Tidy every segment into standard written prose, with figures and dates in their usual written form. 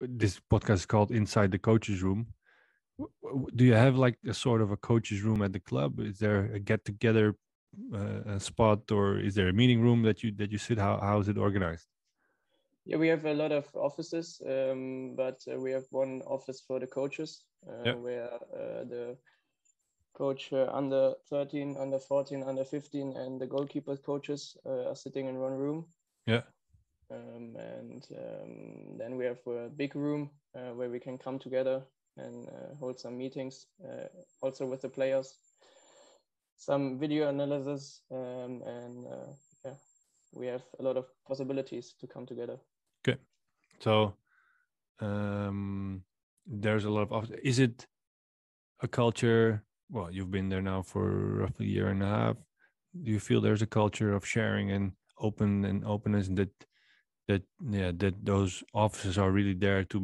this podcast is called Inside the Coaches Room. Do you have like a sort of a coaches room at the club? Is there a get together spot, or is there a meeting room that you sit? How is it organized? Yeah, we have a lot of offices, but we have one office for the coaches, where the coach under 13, under 14, under 15, and the goalkeeper coaches are sitting in one room. Yeah. Then we have a big room where we can come together and hold some meetings, also with the players, some video analysis, we have a lot of possibilities to come together. Okay, so there's a lot of. Is it a culture? Well, you've been there now for roughly a year and a half. Do you feel there's a culture of sharing and openness, and that those offices are really there to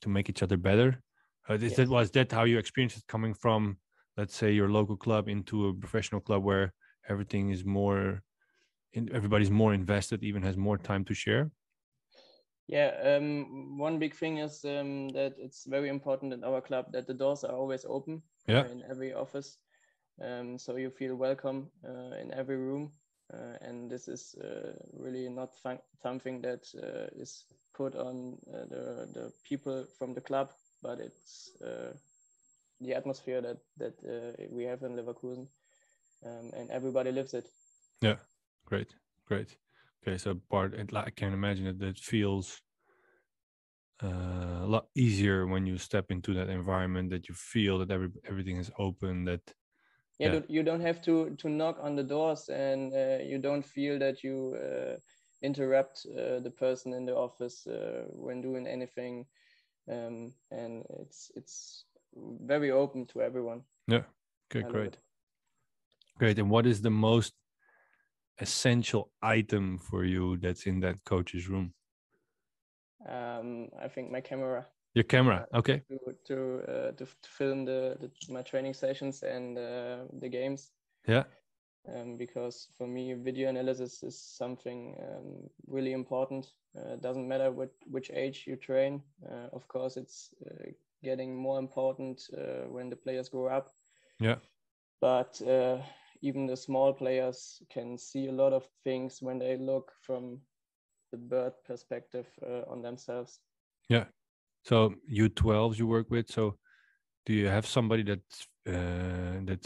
make each other better? Yes. Was that how you experienced it, coming from, let's say, your local club into a professional club where everything is more, everybody's more invested, even has more time to share? Yeah, one big thing is that it's very important in our club that the doors are always open in every office. So you feel welcome in every room. And this is really not something that is put on the people from the club, but it's the atmosphere that we have in Leverkusen, and everybody lives it. Yeah, great. Okay, so I can imagine that feels a lot easier when you step into that environment, that you feel that everything is open, that you don't have to knock on the doors, and you don't feel that you interrupt the person in the office when doing anything, and it's very open to everyone. Yeah. Okay, great. And what is the most essential item for you that's in that coach's room? I think my camera. Your camera, okay. To film my training sessions and the games. Yeah. Because for me, video analysis is something really important. Doesn't matter which age you train. Of course, it's getting more important when the players grow up. Yeah. But even the small players can see a lot of things when they look from the bird perspective on themselves. Yeah. So U12s you work with. So do you have somebody that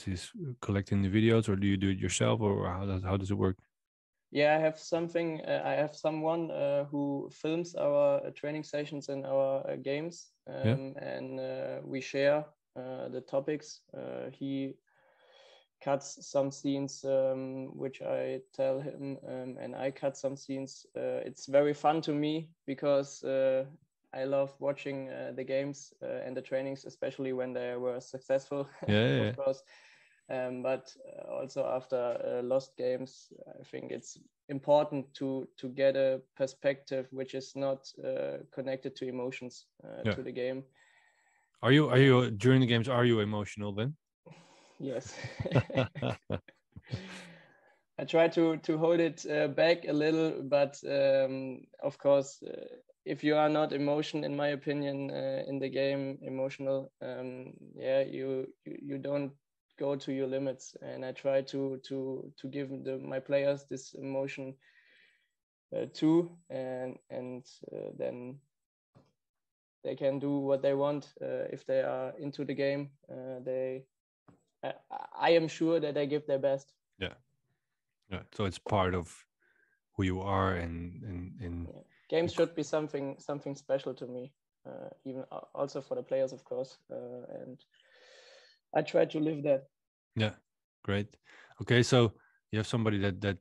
is collecting the videos, or do you do it yourself, or how does it work? Yeah, I have someone who films our training sessions and our games, and we share the topics. He cuts some scenes which I tell him, and I cut some scenes. It's very fun to me because I love watching the games and the trainings, especially when they were successful, of course. But also after lost games, I think it's important to get a perspective which is not connected to emotions to the game. Are you during the games? Are you emotional then? Yes. I try to hold it back a little, but of course, if you are not in my opinion, in the game emotional, you don't go to your limits, and I try to give my players this emotion too, and then they can do what they want if they are into the game. I am sure that they give their best. Yeah. So it's part of who you are, and games should be something special to me, even also for the players, of course, and I try to live that. Yeah, great. Okay, so you have somebody that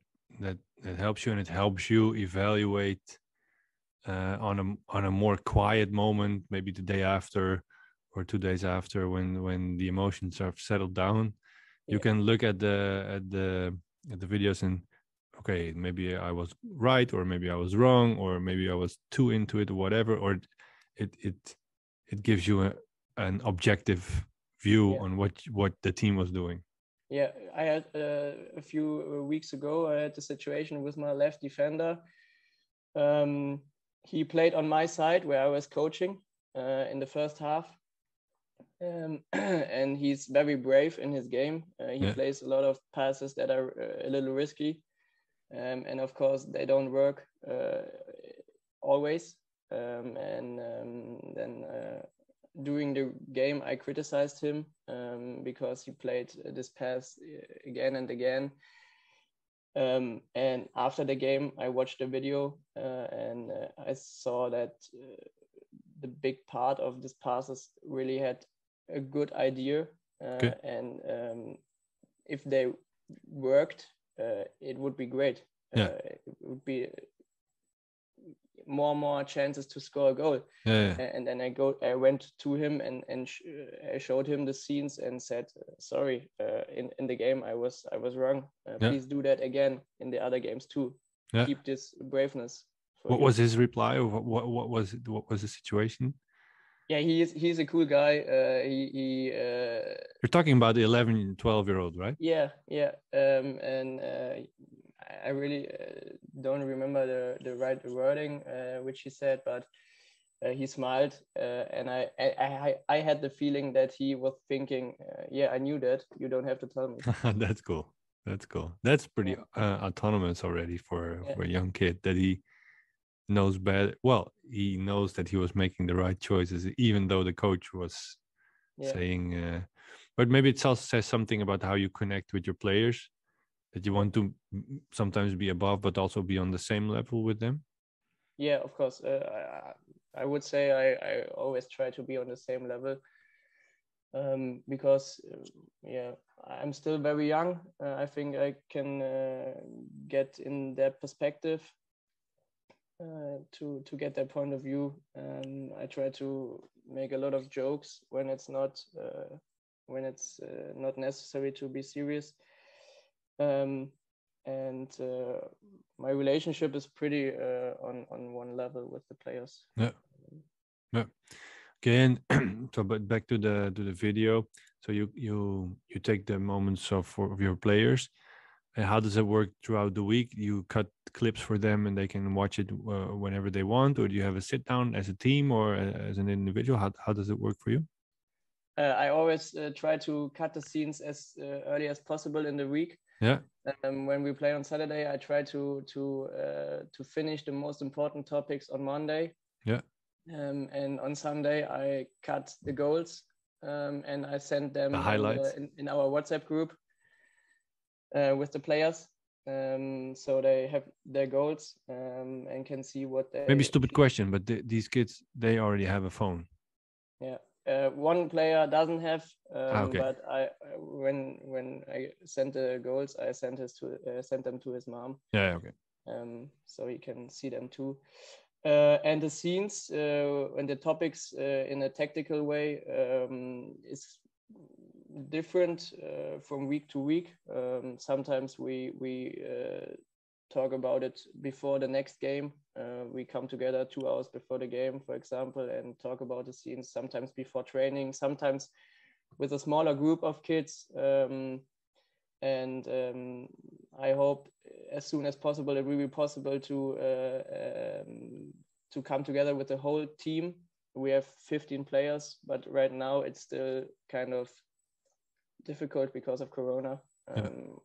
helps you, and it helps you evaluate on a more quiet moment, maybe the day after or 2 days after, when the emotions are settled down. You can look at the videos and, okay, maybe I was right, or maybe I was wrong, or maybe I was too into it, or whatever, or it gives you an objective view on what the team was doing. Yeah, I had a few weeks ago, I had a situation with my left defender. he played on my side where I was coaching in the first half. And he's very brave in his game. He plays a lot of passes that are a little risky. And of course, they don't work always. Then during the game, I criticized him because he played this pass again and again. And after the game, I watched the video and I saw that the big part of this passes really had a good idea. And if they worked, it would be great. It would be more chances to score a goal. And then I went to him and I showed him the scenes and said, sorry, in the game I was wrong. Please do that again in the other games too. Keep this braveness. What was his reply, or what was it? What was the situation? Yeah, he's a cool guy. You're talking about the 11, 12-year-old, right? Yeah. And I really don't remember the right wording which he said, but he smiled, and I had the feeling that he was thinking, yeah, I knew that. You don't have to tell me. That's cool. That's pretty autonomous already for a young kid, that he knows better. Well, he knows that he was making the right choices, even though the coach was saying. But maybe it also says something about how you connect with your players, that you want to sometimes be above, but also be on the same level with them. Yeah, of course. I would say I always try to be on the same level because, I'm still very young. I think I can get in their perspective to get their point of view. I try to make a lot of jokes when it's not necessary to be serious. And my relationship is pretty on one level with the players. Yeah. Okay, and so but back to the video. So you take the moments of your players, and how does it work throughout the week? You cut clips for them, and they can watch it whenever they want, or do you have a sit down as a team or as an individual? How does it work for you? I always try to cut the scenes as early as possible in the week. Yeah. When we play on Saturday, I try to finish the most important topics on Monday. Yeah. And on Sunday, I cut the goals and I send them the highlights in our WhatsApp group with the players. So they have their goals and can see what they... Maybe stupid question, but these kids, they already have a phone. Yeah. One player doesn't have, okay. but when I sent the goals, I sent them to his mom. Yeah, okay. So he can see them too. And the scenes and the topics in a tactical way is different from week to week. Sometimes we talk about it before the next game. We come together 2 hours before the game, for example, and talk about the scenes, sometimes before training, sometimes with a smaller group of kids. And I hope as soon as possible it will be possible to come together with the whole team. We have 15 players, but right now it's still kind of difficult because of Corona.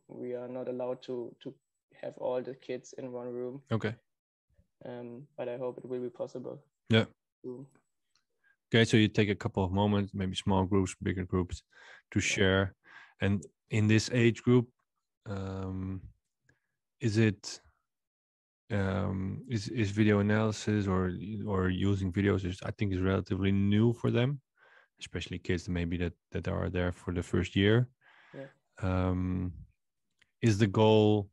We are not allowed to have all the kids in one room. Okay. But I hope it will be possible. Yeah. Okay, so you take a couple of moments, maybe small groups, bigger groups, to share. And in this age group, is video analysis or using videos I think is relatively new for them, especially kids maybe that are there for the first year. Is the goal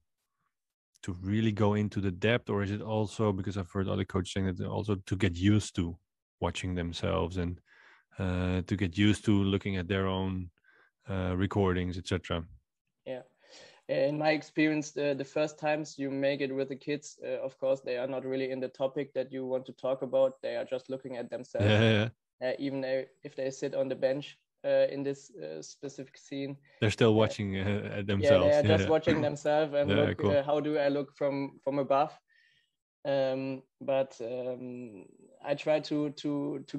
to really go into the depth, or is it also, because I've heard other coaches saying that, also to get used to watching themselves and to get used to looking at their own recordings, etc.? Yeah. In my experience, the first times you make it with the kids, of course, they are not really in the topic that you want to talk about. They are just looking at themselves. Even if they sit on the bench in this specific scene. They're still watching at themselves. Yeah, they are just watching themselves and look, cool. how do I look from above? But I try to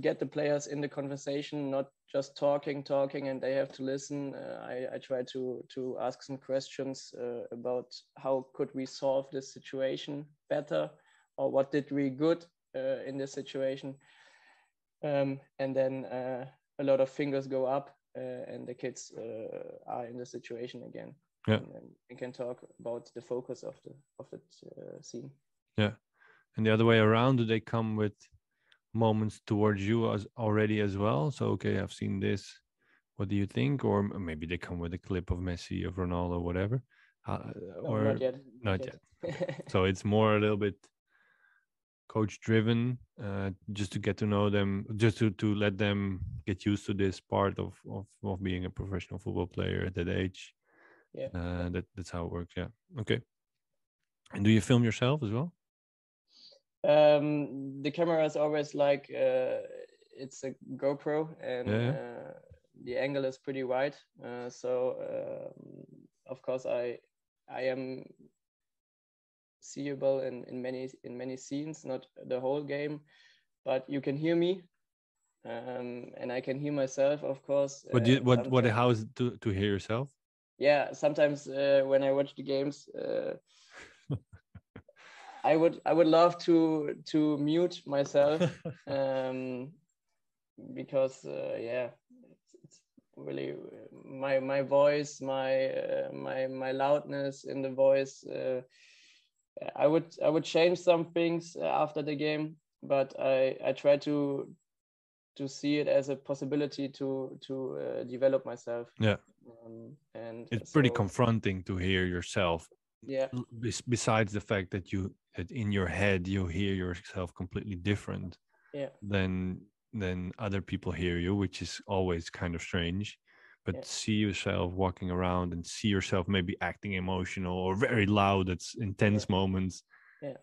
get the players in the conversation, not just talking, and they have to listen. I try to ask some questions about how could we solve this situation better, or what did we good in this situation, and then a lot of fingers go up, and the kids are in the situation again. Yeah, and we can talk about the focus of the scene. Yeah. And the other way around, do they come with moments towards you as already as well? So, okay, I've seen this. What do you think? Or maybe they come with a clip of Messi, of Ronaldo, whatever. No, Or not yet. not yet. Okay. So it's more a little bit coach driven, just to get to know them, just to let them get used to this part of being a professional football player at that age. Yeah. That's how it works. Yeah. Okay. And do you film yourself as well? The camera is always like it's a GoPro, and the angle is pretty wide. So of course I am seeable in many scenes, not the whole game, but you can hear me, and I can hear myself, of course. How is it to hear yourself? Yeah, sometimes when I watch the games, I would love to mute myself, because it's really my voice, my loudness in the voice. I would change some things after the game, but I try to see it as a possibility to develop myself. Yeah, and it's pretty confronting to hear yourself. Yeah. Besides the fact that in your head you hear yourself completely different. Yeah. Than other people hear you, which is always kind of strange. But see yourself walking around and see yourself maybe acting emotional or very loud. It's intense moments.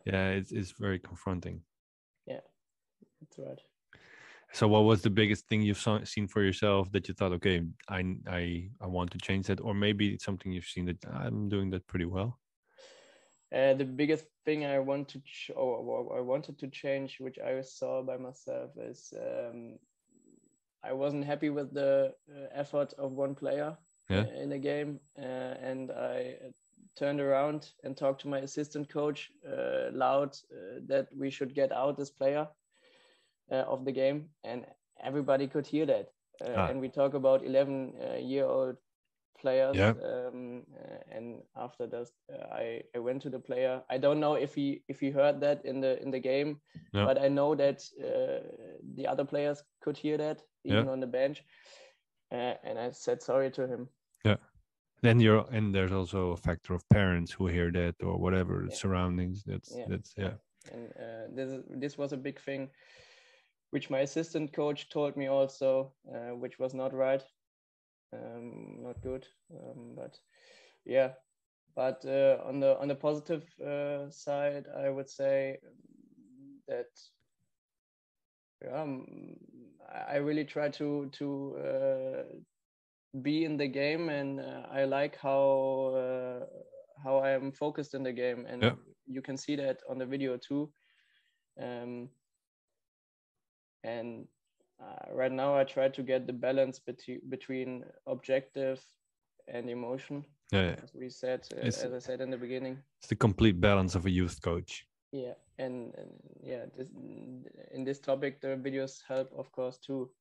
Yeah, it's very confronting. Yeah, that's right. So what was the biggest thing you've seen for yourself that you thought, okay, I want to change that? Or maybe it's something you've seen that I'm doing that pretty well? The biggest thing I wanted to change, which I saw by myself, is I wasn't happy with the effort of one player in a game, and I turned around and talked to my assistant coach loud that we should get out this player of the game, and everybody could hear that. And we talk about 11-year-old players. And after that, I went to the player. I don't know if he heard that in the game, but I know that the other players could hear that even on the bench, and I said sorry to him. Yeah. Then there's also a factor of parents who hear that or whatever surroundings. That's And this was a big thing, which my assistant coach told me also, which was not right. Not good, but on the positive side, I would say that I really try to be in the game, and I like how I am focused in the game, and you can see that on the video too. And right now I try to get the balance between objective and emotion. As we said, as I said in the beginning, it's the complete balance of a youth coach. Yeah, and in this topic, the videos help, of course, too,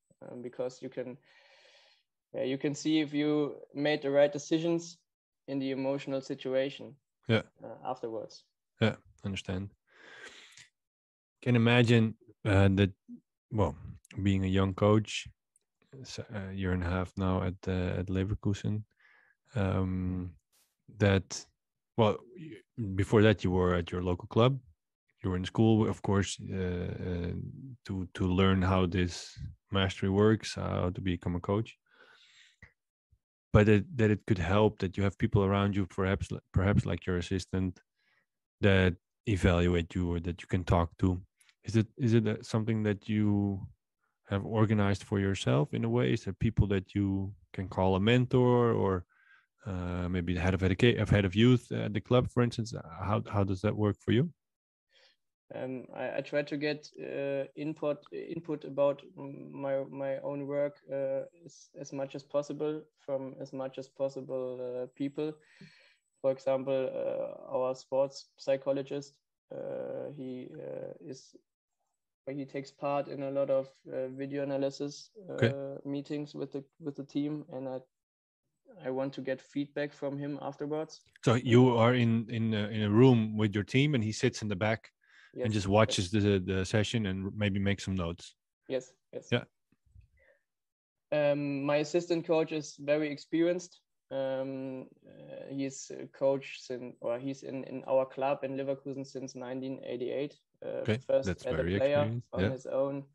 because you can see if you made the right decisions in the emotional situation. Afterwards. Yeah, understand. Can imagine that. Well, being a young coach, a year and a half now at Leverkusen, before that you were at your local club. You were in school, of course, to learn how this mastery works, how to become a coach. But that it could help that you have people around you, perhaps like your assistant, that evaluate you or that you can talk to. Is it something that you have organized for yourself in a way? Is there people that you can call a mentor, or maybe the head of youth at the club, for instance? How does that work for you? I try to get input about my own work as much as possible from as much as possible people. For example, our sports psychologist, he takes part in a lot of video analysis meetings with the team, and I want to get feedback from him afterwards. So you are in a room with your team, and he sits in the back and just watches the session and maybe make some notes. Yes. Yeah. My assistant coach is very experienced. He's he's in our club in Leverkusen since 1988. First that's as very a player experienced. on his own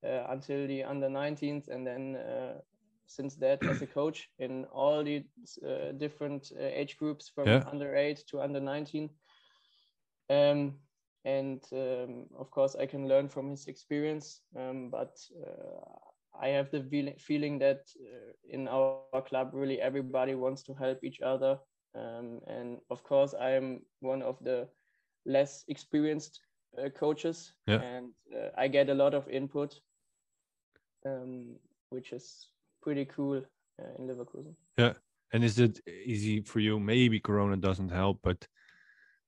until the under 19s, and then since that as a coach in all the different age groups from under 8 to under 19. Of course, I can learn from his experience, but I have the feeling that in our club, really everybody wants to help each other. And of course, I am one of the less experienced coaches, and I get a lot of input, which is pretty cool in Leverkusen. Yeah. And is it easy for you? Maybe Corona doesn't help, but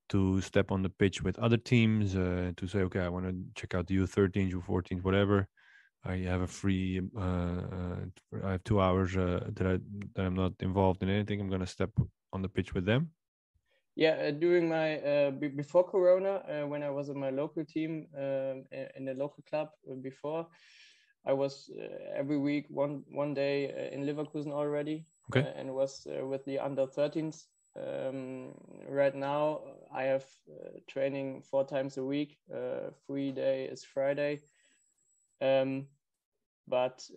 to step on the pitch with other teams, to say, okay, I want to check out the U13s, U14s, whatever. I have a free. I have 2 hours that I'm not involved in anything. I'm gonna step on the pitch with them. Yeah, during my before Corona, when I was in my local team in the local club before, I was every week one day in Leverkusen already, and was with the under 13s. Right now, I have training 4 times a week. Free day is Friday. But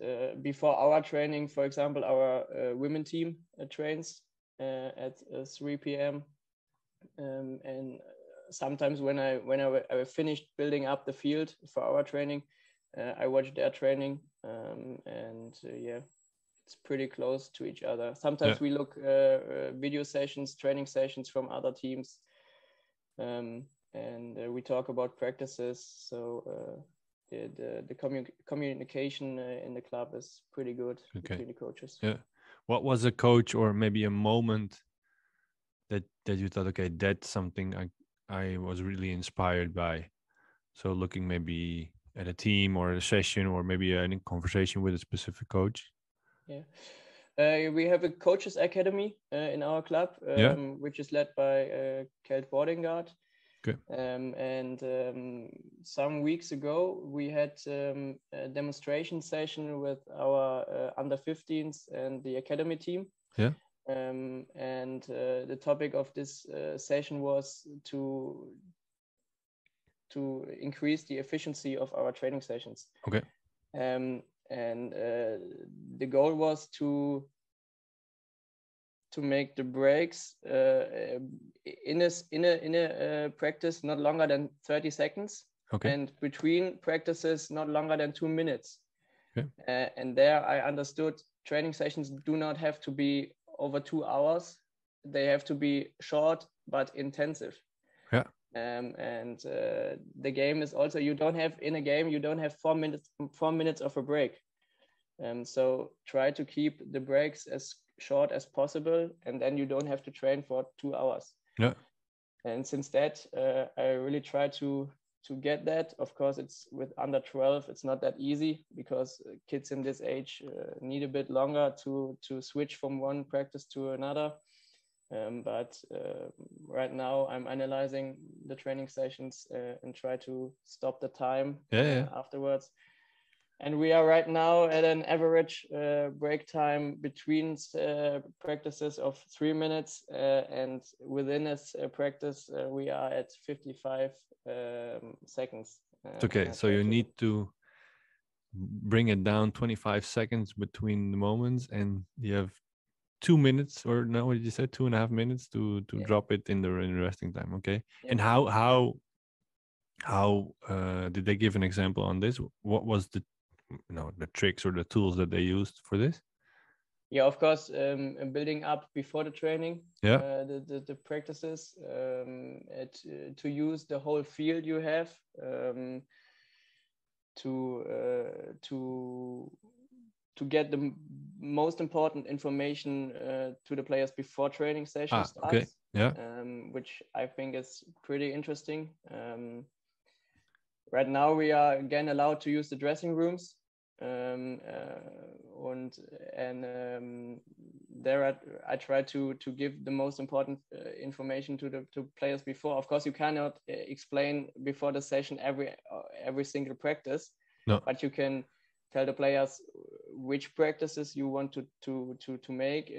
before our training, for example, our women team trains at 3 p.m. And sometimes when I finished building up the field for our training, I watch their training, and it's pretty close to each other. Sometimes we look video sessions, training sessions from other teams, and we talk about practices. So the communication in the club is pretty good between the coaches. Yeah. What was a coach or maybe a moment that you thought, okay, that's something I was really inspired by? So looking maybe at a team or a session or maybe a conversation with a specific coach. Yeah. We have a coaches academy in our club, which is led by Kelt Bordingard. And some weeks ago, we had a demonstration session with our under 15s and the academy team. Yeah. And the topic of this session was to increase the efficiency of our training sessions. Okay. And the goal was to make the breaks in a practice not longer than 30 seconds. Okay. And between practices not longer than 2 minutes. Okay. And there I understood training sessions do not have to be over 2 hours. They have to be short but intensive. Yeah. And the game is also, you don't have 4 minutes of a break. So try to keep the breaks as short as possible, and then you don't have to train for 2 hours. Yeah. And since that, I really try to get that. Of course, it's with under 12, it's not that easy because kids in this age need a bit longer to switch from one practice to another. But right now I'm analyzing the training sessions and try to stop the time afterwards. And we are right now at an average break time between practices of 3 minutes, and within this practice we are at 55 seconds. Okay, so you need to bring it down 25 seconds between the moments, and you have 2 minutes, or no, what did you say, 2.5 minutes to drop it in the resting time. Okay. Yeah. And how did they give an example on this? What was the tricks or the tools that they used for this? Yeah, of course, building up before the training, Yeah. the practices, to use the whole field you have, to get the most important information to the players before training session starts. Okay. Yeah. Which I think is pretty interesting. Right now we are again allowed to use the dressing rooms, and there I try to give the most important information to players before. Of course, you cannot explain before the session every single practice, No. but you can tell the players which practices you want to make,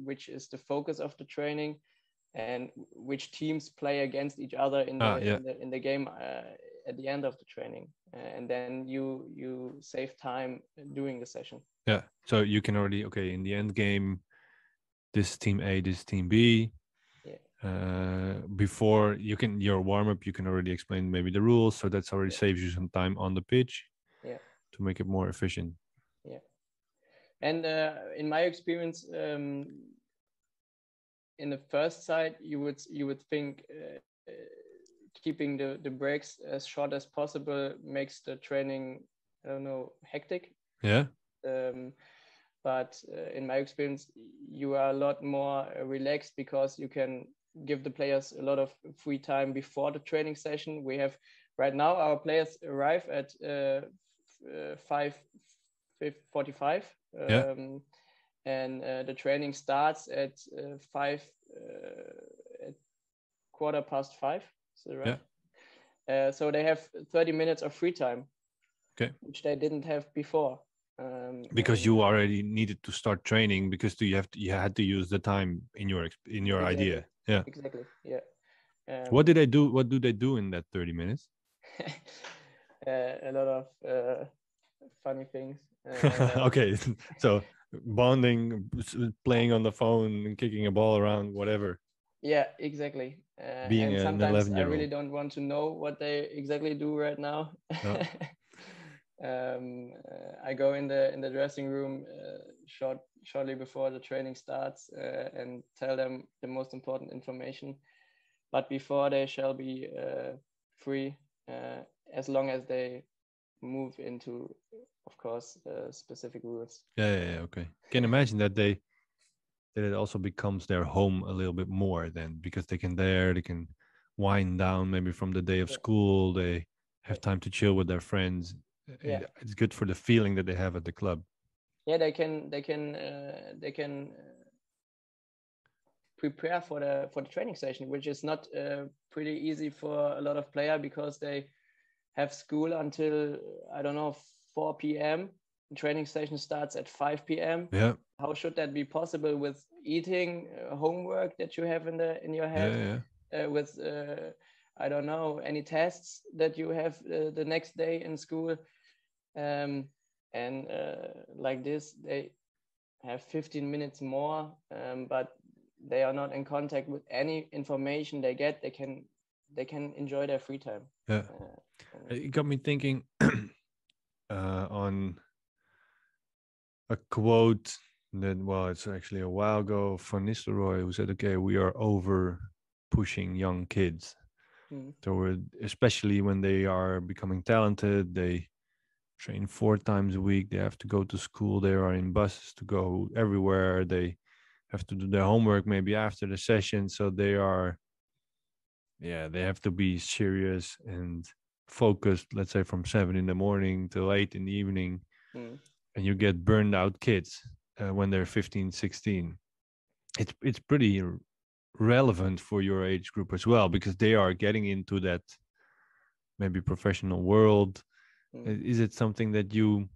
which is the focus of the training, and which teams play against each other in the game at the end of the training, and then you save time during the session. Yeah, so you can already, okay, in the end game, this team A, this team B. Yeah. Before your warm up, you can already explain maybe the rules, so that's already saves you some time on the pitch. Yeah. To make it more efficient. Yeah, and in my experience, in the first side, you would think keeping the breaks as short as possible makes the training, I don't know, hectic. Yeah. But in my experience, you are a lot more relaxed because you can give the players a lot of free time before the training session. We have right now our players arrive at 5:45. Yeah. And the training starts at 5:15. So right. Yeah. So they have 30 minutes of free time. Okay. Which they didn't have before. Because you already needed to start training because you had to use the time in your exactly. Idea. Yeah. Exactly. Yeah. What did they do? What do they do in that 30 minutes? A lot of funny things. Okay, so bonding, playing on the phone, and kicking a ball around, whatever. Yeah, exactly. Being and an sometimes 11-year-old. I really don't want to know what they exactly do right now. No. I go in the dressing room shortly before the training starts and tell them the most important information. But before they shall be free, as long as they move into, of course, specific rules. Yeah, okay. Can imagine that it also becomes their home a little bit more then, because they can wind down maybe from the day of school. They have time to chill with their friends. Yeah. It's good for the feeling that they have at the club. Yeah, they can prepare for the training session, which is not pretty easy for a lot of players because they have school until, I don't know, 4 p.m. The training session starts at 5 p.m. Yeah. How should that be possible with eating, homework that you have in your head? Yeah. With I don't know, any tests that you have the next day in school, and like this they have 15 minutes more, but they are not in contact with any information they get. They can enjoy their free time. Yeah. It got me thinking on a quote that, well, it's actually a while ago, Van Nistelrooy, who said, okay, we are over pushing young kids. So especially when they are becoming talented, they train 4 times a week. They have to go to school. They are in buses to go everywhere. They have to do their homework maybe after the session. So they have to be serious and focused, let's say from 7 a.m. till 8 p.m. And you get burned out kids when they're 15, 16. It's pretty relevant for your age group as well, because they are getting into that maybe professional world. Is it something that you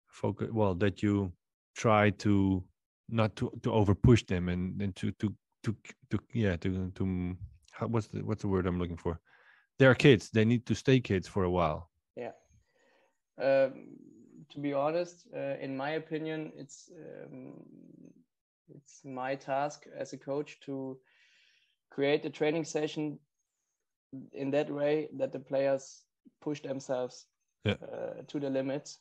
focus, well, that you try to not to over push them and to what's the word I'm looking for? They're kids, they need to stay kids for a while. Yeah. To be honest, in my opinion, it's my task as a coach to create a training session in that way that the players push themselves to the limits,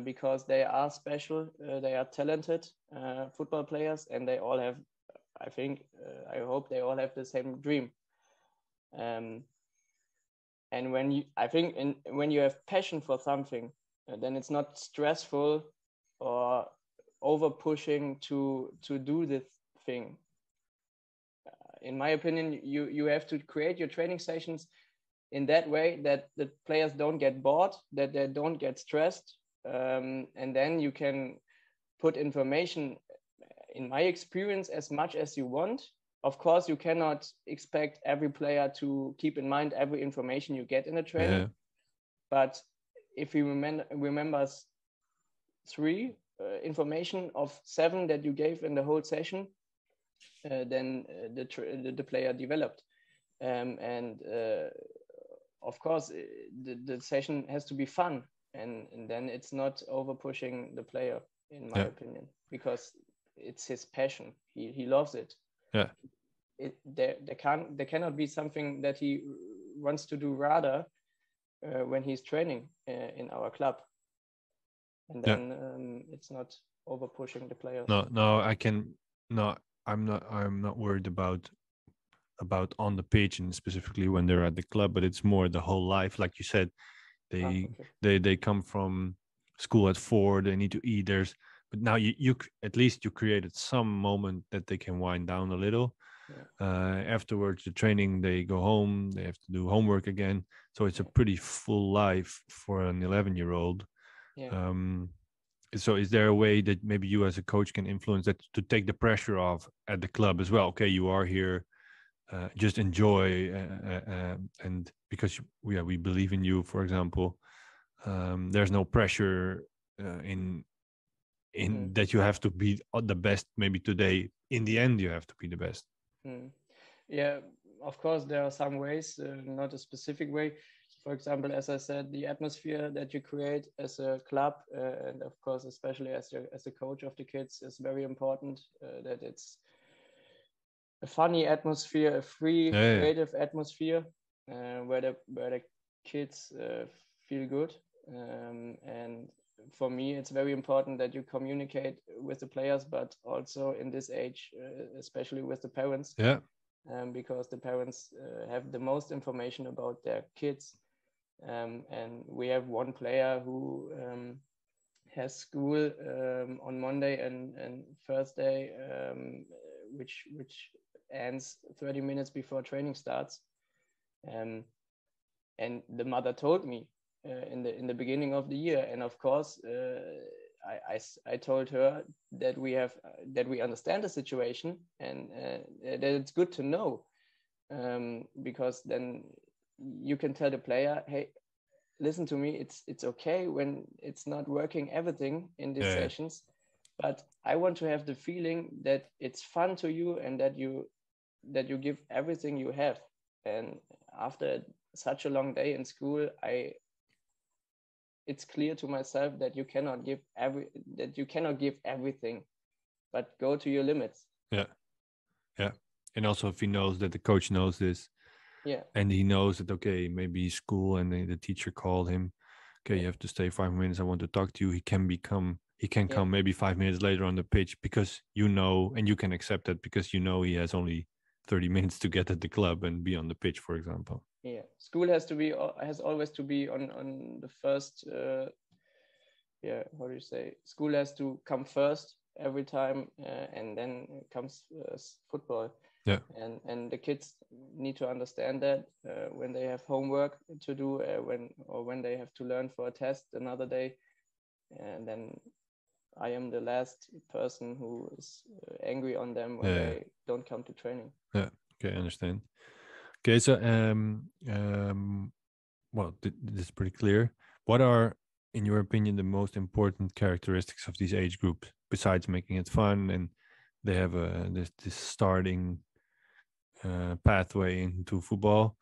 because they are special, they are talented football players, and they all have, I think, I hope they all have the same dream. And when you have passion for something, then it's not stressful or over pushing to do this thing. In my opinion, you have to create your training sessions in that way that the players don't get bored, that they don't get stressed, and then you can put information, in my experience, as much as you want. Of course, you cannot expect every player to keep in mind every information you get in a training. But if you remember 3 information of 7 that you gave in the whole session, then the player developed. And of course, the session has to be fun, and then it's not over pushing the player, in my opinion, because it's his passion. He loves it. Yeah. There cannot be something that he wants to do rather when he's training in our club, and then it's not over pushing the players. I'm not worried about on the pitch and specifically when they're at the club, but it's more the whole life. Like you said, they come from school at 4, they need to eat. But now you at least you created some moment that they can wind down a little. Afterwards, the training, they go home, they have to do homework again. So it's a pretty full life for an 11-year-old. So is there a way that maybe you as a coach can influence that to take the pressure off at the club as well? Okay, you are here, just enjoy, and because we believe in you, for example. There's no pressure in that you have to be the best. Maybe today, in the end, you have to be the best. Yeah, of course, there are some ways, not a specific way. For example, as I said, the atmosphere that you create as a club, and of course, especially as a coach of the kids, is very important. That it's a funny atmosphere, a free, creative atmosphere, where the kids feel good. And for me, it's very important that you communicate with the players, but also in this age, especially with the parents. Because the parents have the most information about their kids. And we have one player who has school on Monday and Thursday, which ends 30 minutes before training starts. And the mother told me in the beginning of the year, and of course I told her that we understand the situation, and that it's good to know, because then you can tell the player, hey, listen to me, it's okay when it's not working everything in these sessions, but I want to have the feeling that it's fun to you and that you give everything you have. And after such a long day in school, it's clear to myself that you cannot give everything, but go to your limits. And also, if he knows that the coach knows this, and he knows that, okay, maybe school and the teacher called him, okay, you have to stay 5 minutes, I want to talk to you. He can come maybe 5 minutes later on the pitch, because you know, and you can accept that, because you know he has only 30 minutes to get at the club and be on the pitch, for example. School has always to be on the first, how do you say, school has to come first every time, and then comes football. And the kids need to understand that when they have homework to do, when they have to learn for a test another day, and then I am the last person who is angry on them when they don't come to training. Okay, I understand. Okay, so well, this is pretty clear. What are, in your opinion, the most important characteristics of these age groups, besides making it fun and they have this starting pathway into football?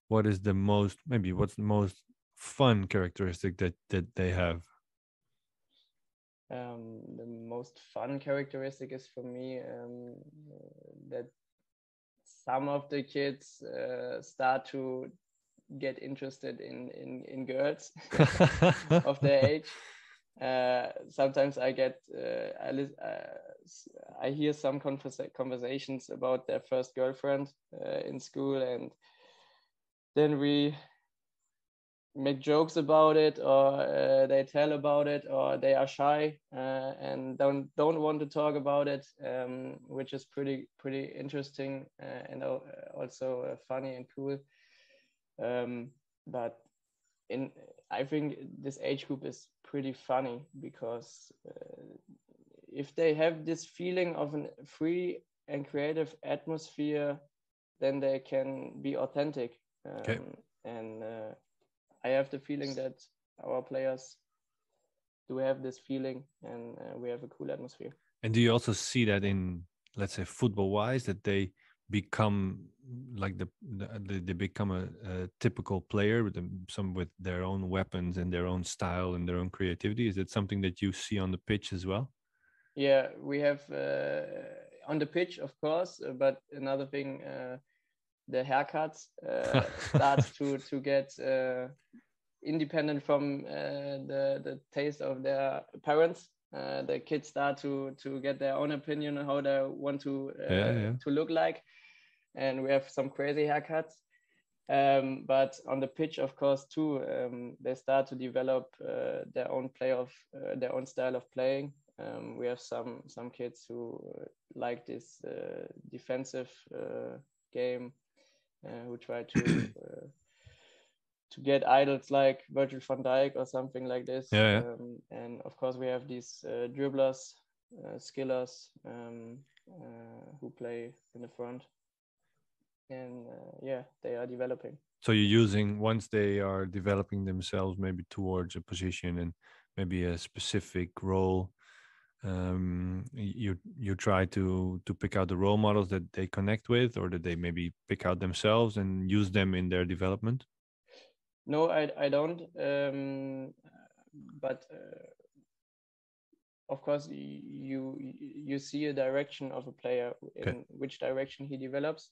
What's the most fun characteristic that they have? The most fun characteristic is for me that some of the kids start to get interested in girls of their age. Sometimes I get I hear some conversations about their first girlfriend in school, and then we make jokes about it, or they tell about it, or they are shy and don't want to talk about it, which is pretty interesting and also funny and cool. But I think this age group is pretty funny because if they have this feeling of a free and creative atmosphere, then they can be authentic. And I have the feeling that our players do have this feeling, and we have a cool atmosphere. And do you also see that in, let's say, football-wise, that they become like they become a typical player with some with their own weapons and their own style and their own creativity? Is it something that you see on the pitch as well? Yeah, we have on the pitch, of course, but another thing, the haircuts starts to get independent from the taste of their parents. The kids start to get their own opinion on how they want to look like, and we have some crazy haircuts. But on the pitch, of course, too, they start to develop their own their own style of playing. We have some kids who like this defensive game, who try to get idols like Virgil van Dijk or something like this. And of course, we have these dribblers, skillers, who play in the front. And they are developing. So you're using, once they are developing themselves, maybe towards a position and maybe a specific role, you try to pick out the role models that they connect with, or that they maybe pick out themselves and use them in their development? No, I don't. But of course, you see a direction of a player in which direction he develops.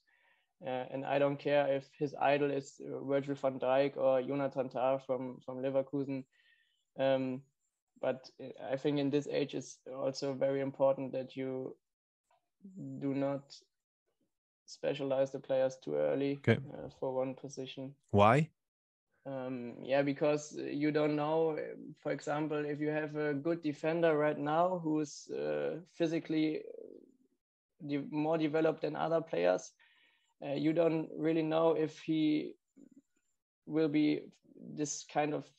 And I don't care if his idol is Virgil van Dijk or Jonathan Tah from Leverkusen. But I think in this age it's also very important that you do not specialize the players too early for one position. Why? Because you don't know, for example, if you have a good defender right now who's physically more developed than other players, you don't really know if he will be this kind of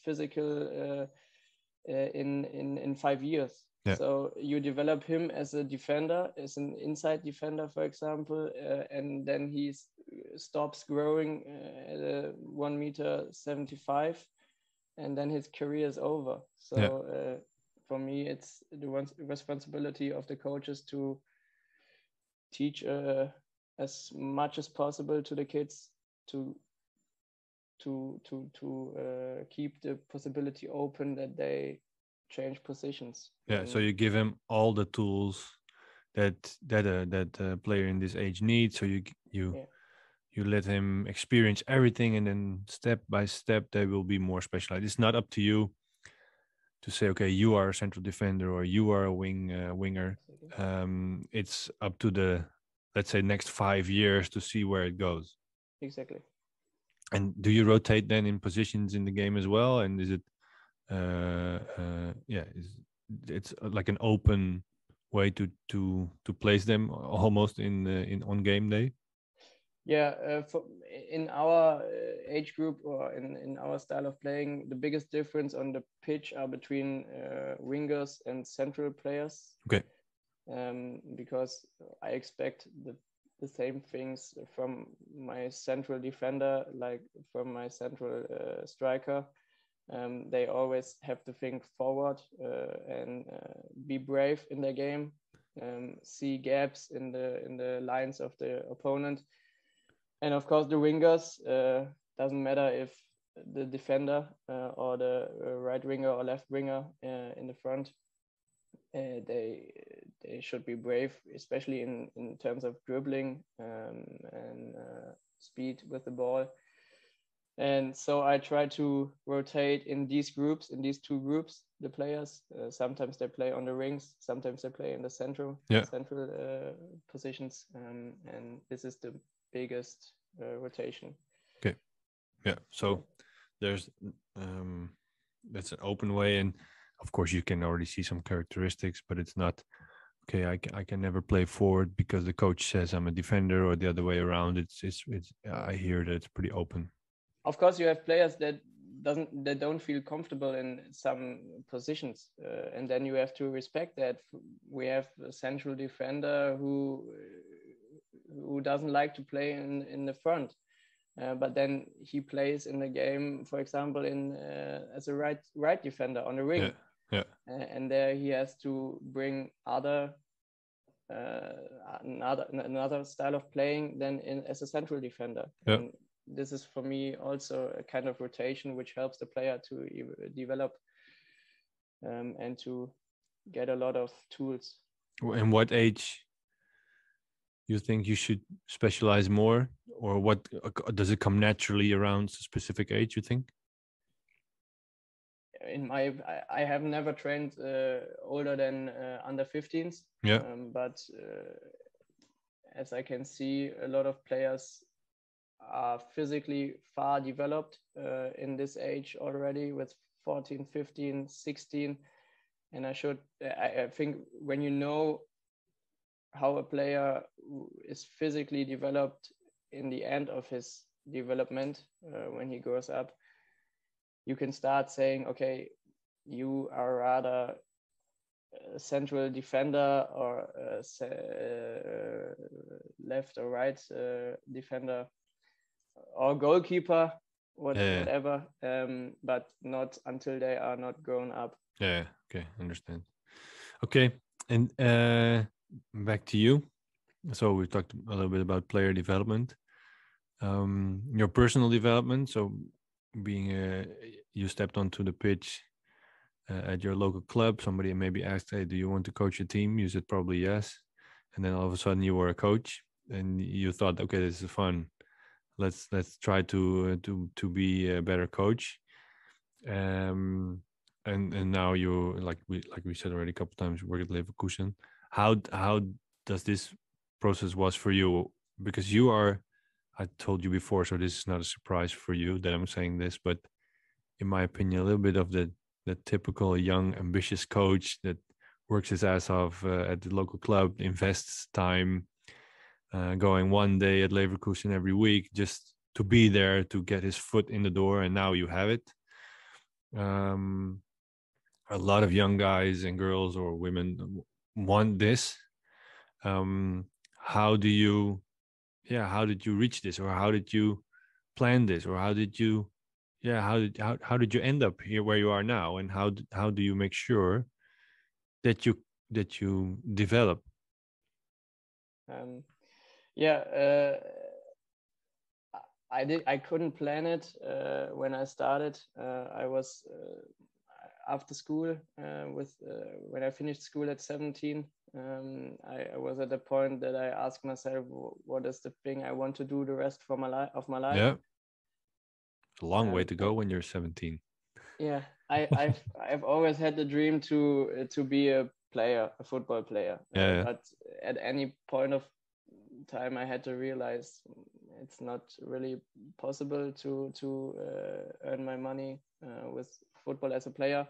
physical in 5 years. So you develop him as a defender, as an inside defender, for example, and then he stops growing at 1.75 m, and then his career is over. So for me, it's the responsibility of the coaches to teach as much as possible to the kids to keep the possibility open that they change positions. So you give him all the tools that a player in this age needs. So you let him experience everything, and then step by step they will be more specialized. It's not up to you to say, okay, you are a central defender or you are a winger. It's up to the, let's say, next 5 years to see where it goes. Exactly. And do you rotate then in positions in the game as well? And is it it's like an open way to place them almost in on game day? In our age group, or in our style of playing, the biggest difference on the pitch are between wingers and central players. Because I expect the same things from my central defender like from my central striker. They always have to think forward and be brave in their game, see gaps in the lines of the opponent. And of course, the wingers, doesn't matter if the defender or the right winger or left winger in the front, they should be brave, especially in terms of dribbling and speed with the ball. And so I try to rotate in these two groups, the players. Sometimes they play on the rings, sometimes they play in the central positions, and this is the biggest rotation. Okay. Yeah. So there's that's an open way, and of course you can already see some characteristics, but it's not okay. I can never play forward because the coach says I'm a defender, or the other way around. It's I hear that it's pretty open. Of course, you have players that don't feel comfortable in some positions, and then you have to respect that. We have a central defender who doesn't like to play in the front, but then he plays in the game, for example, in as a right defender on the ring, and there he has to bring another style of playing than as a central defender. And this is for me also a kind of rotation which helps the player to develop and to get a lot of tools. In what age you think you should specialize more, or what does it come naturally around a specific age, you think? I have never trained older than under 15s. But as I can see, a lot of players are physically far developed in this age already with 14, 15, 16. And I think when you know how a player is physically developed in the end of his development, when he grows up, you can start saying, okay, you are rather a central defender or left or right defender or goalkeeper, whatever, but not until they are not grown up. Yeah, okay, understand. Okay, and back to you. So we talked a little bit about player development, your personal development. So being you stepped onto the pitch at your local club, somebody maybe asked, hey, do you want to coach a team? You said probably yes, and then all of a sudden you were a coach and you thought, okay, this is fun, let's try to be a better coach. And now you, like we said already a couple times, you work at Leverkusen. How does this process was for you? Because you are, I told you before, so this is not a surprise for you that I'm saying this, but in my opinion, a little bit of the typical young ambitious coach that works his ass off at the local club, invests time, going one day at Leverkusen every week just to be there, to get his foot in the door, and now you have it. A lot of young guys and girls or women want this. How did you reach this, or how did you plan this, or how did you end up here where you are now, and how do you make sure that you develop? I couldn't plan it when I started. I was after school when I finished school at 17. I was at the point that I asked myself, what is the thing I want to do the rest of my life? Yeah, it's a long way to go when you're 17. Yeah, I've always had the dream to be a football player. But at any point of time, I had to realize it's not really possible to earn my money with football as a player.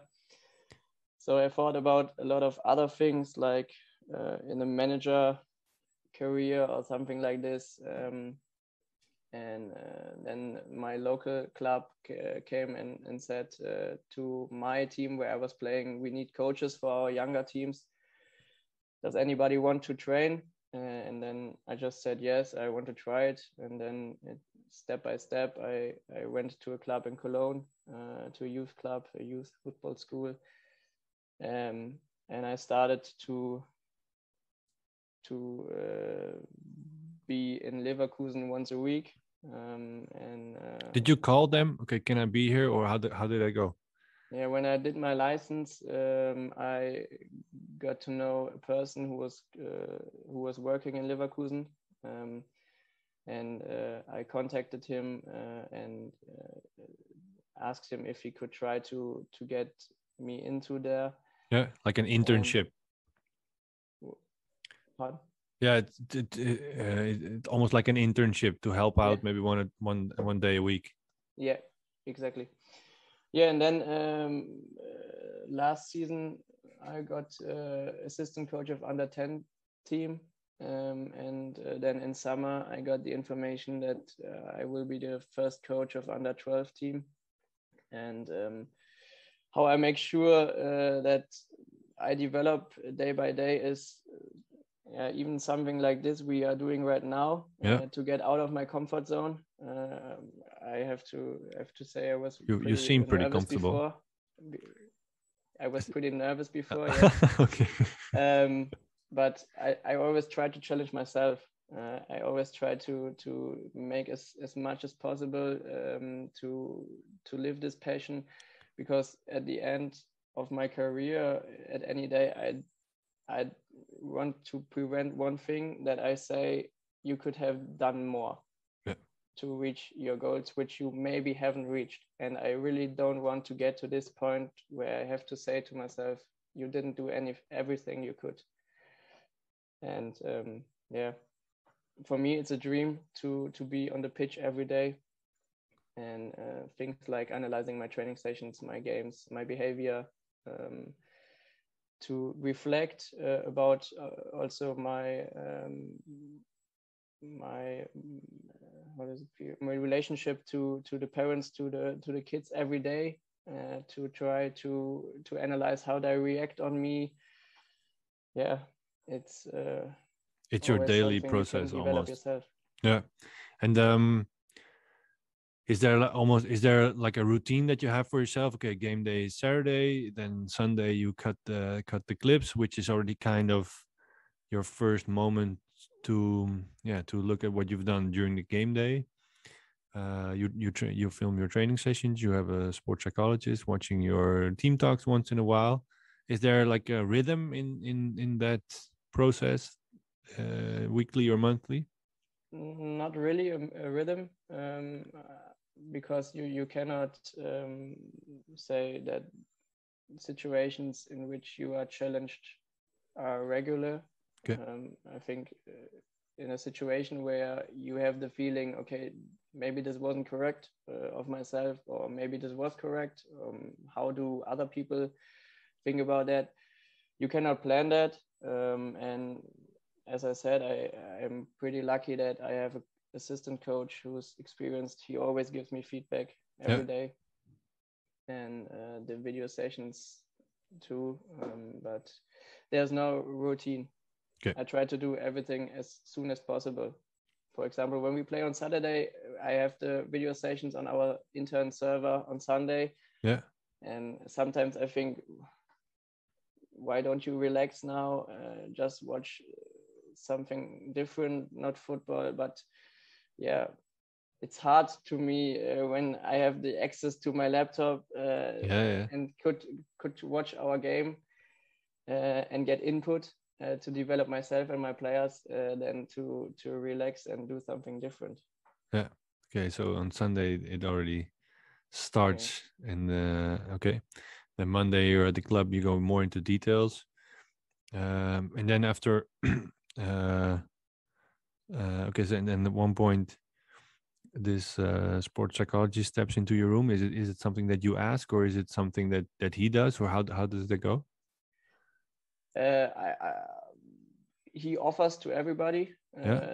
So I thought about a lot of other things, like in a manager career or something like this. And then my local club came and said to my team where I was playing, we need coaches for our younger teams. Does anybody want to train? And then I just said, yes, I want to try it. And then step by step, I went to a club in Cologne, to a youth club, a youth football school. And I started to be in Leverkusen once a week. Did you call them? Okay, can I be here? Or how did I go? Yeah, when I did my license, I got to know a person who was working in Leverkusen, and I contacted him and asked him if he could try to get me into there. Yeah, like an internship. Pardon? Yeah, it's almost like an internship to help out, maybe one day a week. Yeah, exactly. Yeah, and then last season I got assistant coach of under 10 team, and then in summer I got the information that I will be the first coach of under 12 team. And how I make sure that I develop day by day is even something like this we are doing right now, to get out of my comfort zone. I have to say I was you seem pretty comfortable before. I was pretty nervous before, yeah. Okay. But I always try to challenge myself. I always try to make as much as possible to live this passion, because at the end of my career, at any day, I want to prevent one thing that I say you could have done more to reach your goals, which you maybe haven't reached. And I really don't want to get to this point where I have to say to myself, you didn't do everything you could. And for me, it's a dream to be on the pitch every day, and things like analyzing my training sessions, my games, my behavior, to reflect about also my relationship to the parents, to the kids every day, to try to analyze how they react on me. Yeah, it's your daily process almost. Yourself. Yeah. And is there like a routine that you have for yourself? Okay, game day is Saturday, then Sunday you cut the clips, which is already kind of your first moment to look at what you've done during the game day. You film your training sessions. You have a sports psychologist watching your team talks once in a while. Is there like a rhythm in that process, weekly or monthly? Not really a rhythm, because you cannot say that situations in which you are challenged are regular. Okay. I think in a situation where you have the feeling, okay, maybe this wasn't correct of myself, or maybe this was correct. How do other people think about that? You cannot plan that. And as I said, I'm pretty lucky that I have an assistant coach who's experienced. He always gives me feedback every day, and the video sessions too. But there's no routine. Okay. I try to do everything as soon as possible. For example, when we play on Saturday, I have the video sessions on our intern server on Sunday. Yeah. And sometimes I think, why don't you relax now? Just watch something different, not football. But yeah, it's hard to me when I have the access to my laptop and could watch our game and get input to develop myself and my players, than to relax and do something different. Yeah. Okay. So on Sunday it already starts, and okay. Then Monday you're at the club. You go more into details, and then after, okay. So and then at one point, this sports psychology steps into your room. Is it something that you ask, or is it something that he does, or how does that go? He offers to everybody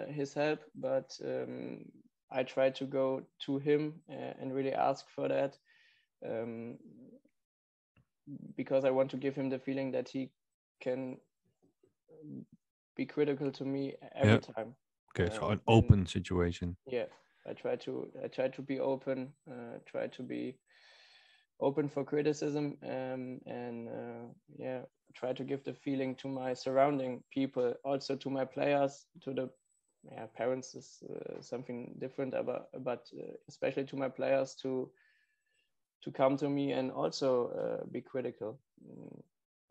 his help, but I try to go to him and really ask for that, because I want to give him the feeling that he can be critical to me every time. Okay, so an open situation. Yeah, I try to be open, try to be open for criticism, and try to give the feeling to my surrounding people, also to my players, to the parents is something different, but especially to my players, to come to me and also be critical.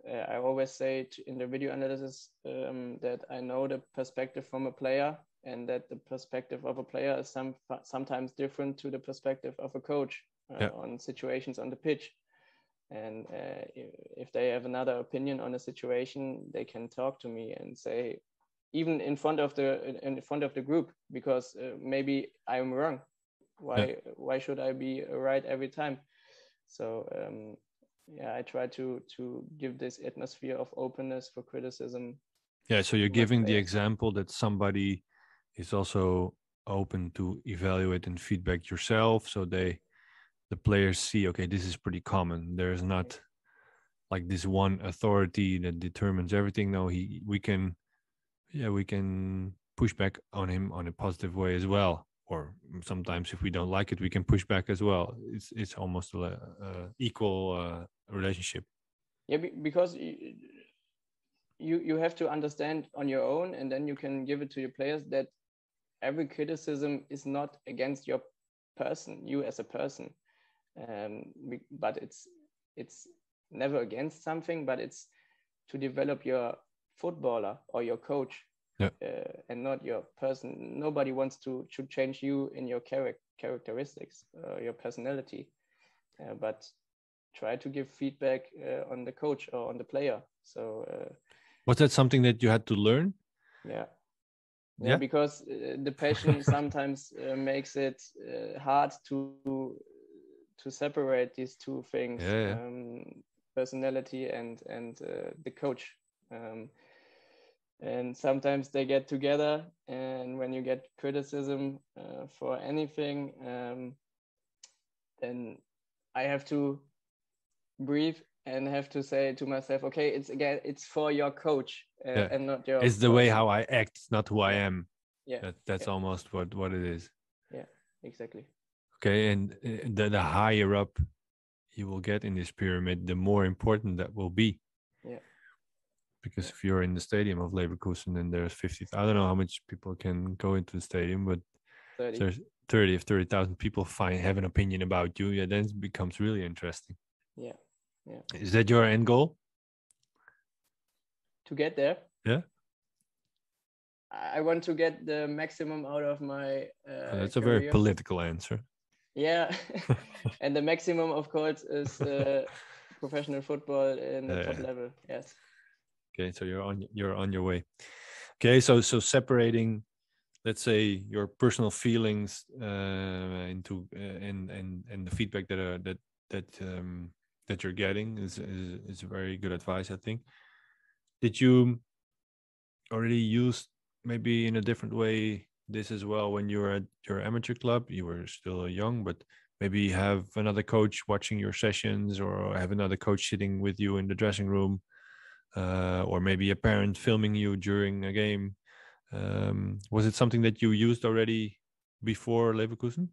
I always say in the video analysis that I know the perspective from a player, and that the perspective of a player is sometimes different to the perspective of a coach on situations on the pitch. And if they have another opinion on a situation, they can talk to me and say, even in front of the group, because maybe I'm wrong. Why should I be right every time? So I try to give this atmosphere of openness for criticism. Yeah, so you're giving the example that somebody is also open to evaluate and feedback yourself, so the players see, okay, this is pretty common. There's not like this one authority that determines everything. No, we can push back on him on a positive way as well. Or sometimes if we don't like it, we can push back as well. It's almost a equal relationship. Yeah, because you have to understand on your own, and then you can give it to your players that every criticism is not against your person, you as a person, but it's never against something, but it's to develop your footballer or your coach, and not your person. Nobody wants to change you in your characteristics, your personality, but try to give feedback on the coach or on the player. So was that something that you had to learn? Yeah, because the passion sometimes makes it hard to separate these two things, personality and the coach. And sometimes they get together, and when you get criticism for anything, then I have to breathe and have to say to myself, okay, it's for your coach and not your it's the person. way how I act, not who I am. That's yeah. almost what it is. Yeah, exactly. Okay, and the higher up you will get in this pyramid, the more important that will be. Because if you're in the stadium of Leverkusen and there's 50, I don't know how much people can go into the stadium, but 30. There's 30,000 people have an opinion about you. Then it becomes really interesting. Yeah. Is that your end goal? To get there? Yeah. I want to get the maximum out of my that's career. A very political answer. Yeah. And the maximum, of course, is professional football in the top level. Yes. Okay, so you're on your way. Okay, so separating, let's say, your personal feelings into and the feedback that you're getting is very good advice, I think. Did you already use maybe in a different way this as well when you were at your amateur club? You were still young, but maybe have another coach watching your sessions, or have another coach sitting with you in the dressing room, or maybe a parent filming you during a game. Was it something that you used already before Leverkusen?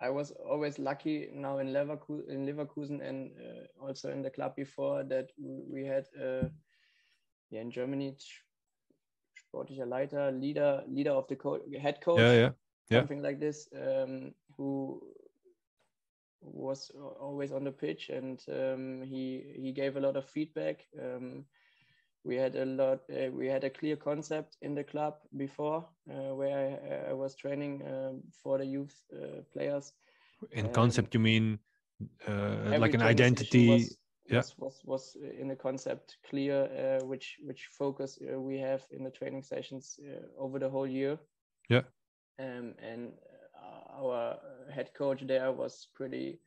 I was always lucky now in Leverkusen and also in the club before that we had in Germany sportlicher Leiter, leader of the head coach, something like this, who was always on the pitch, and he gave a lot of feedback. We had a clear concept in the club before, where I was training for the youth players. In concept, you mean like an identity? Was in the concept clear, which focus we have in the training sessions over the whole year. Yeah. And our head coach there was pretty